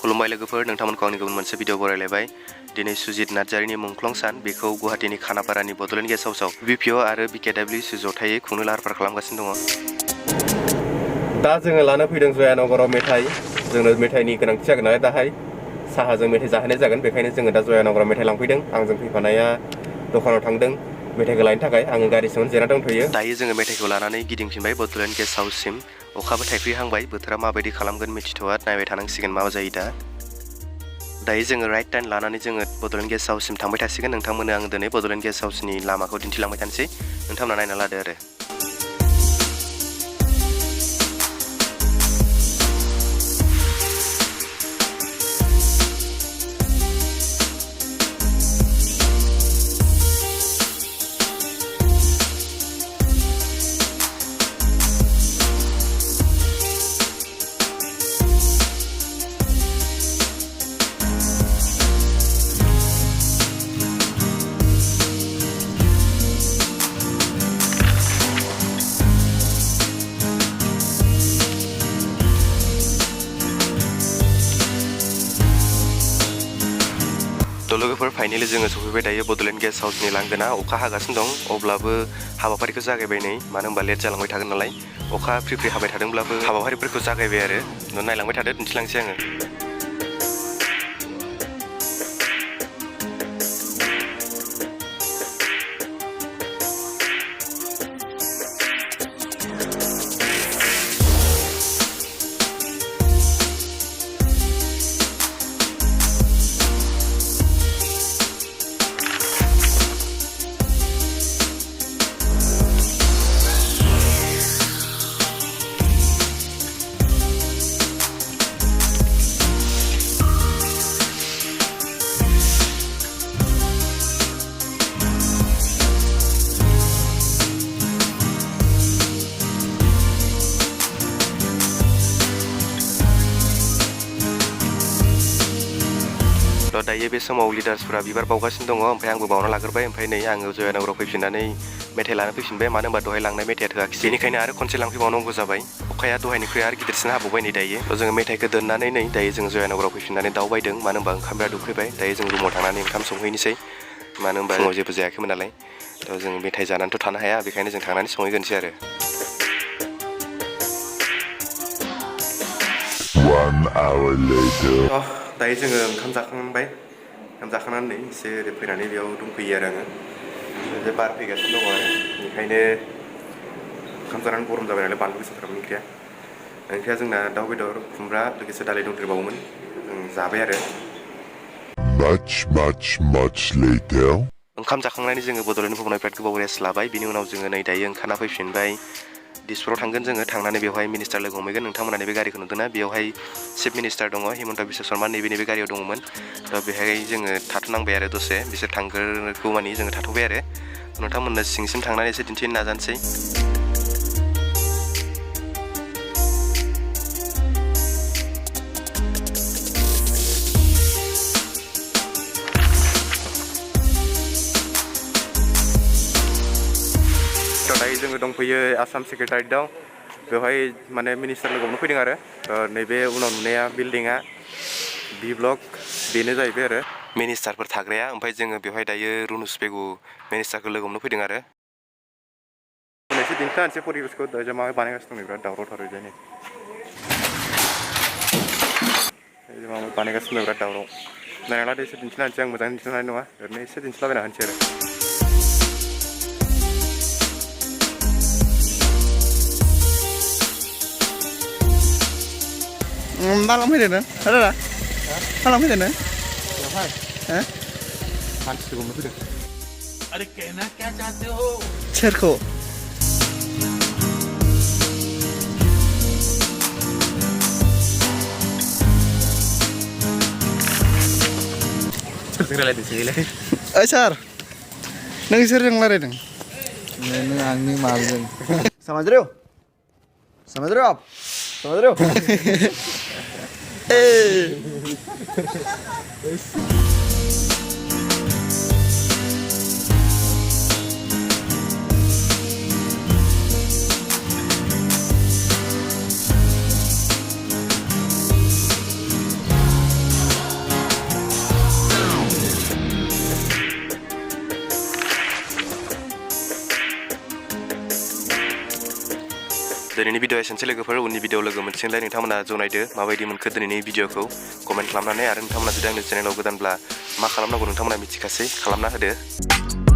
खुलुमबाय लोगोफोर नोंथांमोनखौ आंनि गुबुन मोनसे भिडिअ बरायलायबाय दिनै सुजित नार्जारिनि मुंख्लं सान बेखौ गुवाहाटीनि खानापारानि बड'लेण्ड गेस्ट हाउसआव बिपिअ आरो बिकेडब्लिउ जथायै खुंनो लाहार फाहार खालामगासिनो दङ। दा जोङो लानो फैदों जयानगराव मेथाइ जोंनो मेथाइनि गोनांथि जागोन नालाय दाहाय साहाजों मेथाइ जाहोनाय जागोन बेखायनो जोङो दा जयानगराव मेथाइ लांफैदों आंजों फैफानाया दखानाव थांदों मेथाइखौ लायनो थाखाय आङो गारि सिङाव जिरायना दंथ'यो। दायो जोङो मेथाइखौ लानानै गिदिंफिनबाय बड'लेण्ड गेस्ट हाउससिम अखाबो थाइफ्रिहांबाय बोथोरा माबायदि खालामगोन मिथिथ'आ नायबाय थानांसिगोन मा जायो दा। दायो जोङो राइट टार्न लानानै जोङो बड'लेण्ड गेस्ट हाउससिम थांबाय थासिगोन नोंथांमोननो आं दिनै बड'लेण्ड गेस्ट हाउसनि लामाखौ दिन्थिलांबाय थानोसै नोंथांमोना नायना लादो आरो। लोगोफोर फाइनालि जोङो सफैबाय दायो बड'लेण्ड गेस्ट हाउसनि लांगोना अखा हागासिनो दं अब्लाबो हाबाफारिखौ जागायबाय नै मानो होनबा लेट जालांबाय थागोन नालाय अखा फ्रि फ्रि हाबाय थादोंब्लाबो हाबाफारिफोरखौ जागायबाय आरो नायलांबाय थादो दिन्थिलांसै आङो। दायो बे समाव लिडार्सफोरा बिबार बावगासिनो दङ ओमफ्राय आंबो बावना लाग्रोबाय ओमफ्राय नै आङो जयानगराव फैफिननानै मेथाइ लाना फैफिनबाय मानो होनबा दहाय लांनाय मेथाइया थोआखिसै बेनिखायनो आरो खनसे लांफैबावनांगौ जाबाय अखाया दहायनिख्रुइ आरो गिदिरसिन हाबावबाय नै दायो जोङो मेथाइखौ दोननानै नै दायो जों जयानगराव फैफिननानै दावबायदों मानो होनबा ओंखाम बिराद उखैबाय दायो जों रुमाव थांनानै ओंखाम संहैनोसै मानो होनबा फुङाव जेबो जायाखैमोन नालाय थ' जों मेथाइ जानानैथ' थानो हाया बेखायनो जों थांनानै संहैगोनसै आरो। 1 hour later दायो जोङो ओंखाम जाखांबाय ओंखाम जाखांनानै नै एसे ओरै फैनानै बेयाव दंफैयो आरो आङो एसे बार फैगासिनो दङ आरो बेनिखायनो ओंखाम जानानै गरम जाबाय नालाय बानलु गोसाथारमोन ओंख्रिया जोंना दाउ बेदर खुमब्रा लोगोसे दालि दंदेरबावोमोन जों जाबाय आरो। much later ओंखाम जाखांनानै जोङो बड'लेण्ड भवनाव बिराद गोबाव रेस्ट लाबाय बिनि उनाव जोङो नै दायो ओंखारना फैफिनबाय दिसपुराव थांगोन जोङो थांनानै बेवहाय मिनिस्टार लोगो हमहैगोन नोंथांमोना नैबे गारिखौ नुदोंना बेवहाय चिफ मिनिस्टार दङ हिमन्त बिश्व शर्मा नैबे गारियाव दङमोन थ' बेहाय जोङो थाथ'नांबाय आरो दसे बिसोर थांगोरगौ मानि जोङो थाथ'बाय आरो नोंथांमोननो सिंसिम थांनानै एसे दिन्थिनो नाजानोसै। दायो जोङो दंफैयो आसाम सेक्रेटारियेटआव बेवहाय माने मिनिस्टार लोगो हमनो फैदों आरो नैबे उनाव नुनाया बिल्डिङा बि ब्लक बेनो जाहैबाय आरो मिनिस्टारफोर थाग्राया ओमफ्राय जोङो बेवहाय दायो रुनुस पेगु मिनिस्टारखौ लोगो हमनो फैदों आरो एसे दिन्थिना होनोसै परिबेसखौ दा माबा बानायगासिनो दं बिराद दावरावथार ओरैजाय माबा बानायगासिनो दं बिराद दावराव नायनाला एसे दिन्थिना होनोसै आं मोजाङै दिन्थिनो हानाय नङा ओरैनो एसे दिन्थिलाबायना होनोसै आरो। Malam fैदों नों ada dah malam fैदों नों मानसि लोगो हमनो फैदों। अरे कहना क्या चाहते हो सोरखौ ओइ सार नों सोरजों रायलायदों नों आंनि माबाजों समझ रहे हो आप समझ रहे हो दिनैनि भिडिअ एसेनोसै लोगोफोर उननि भिडिअ लोगो मोनसिगोनलाय नोंथांमोना जनायदो माबायदि मोनखो दिनैनि भिडिअखौ कमेन्ट खालामनानै आरो नोंथांमोना जुदि आंनि चेनेलाव गोदानब्ला मा खालामनांगौ नोंथांमोना मिथिखासै खालामना होदो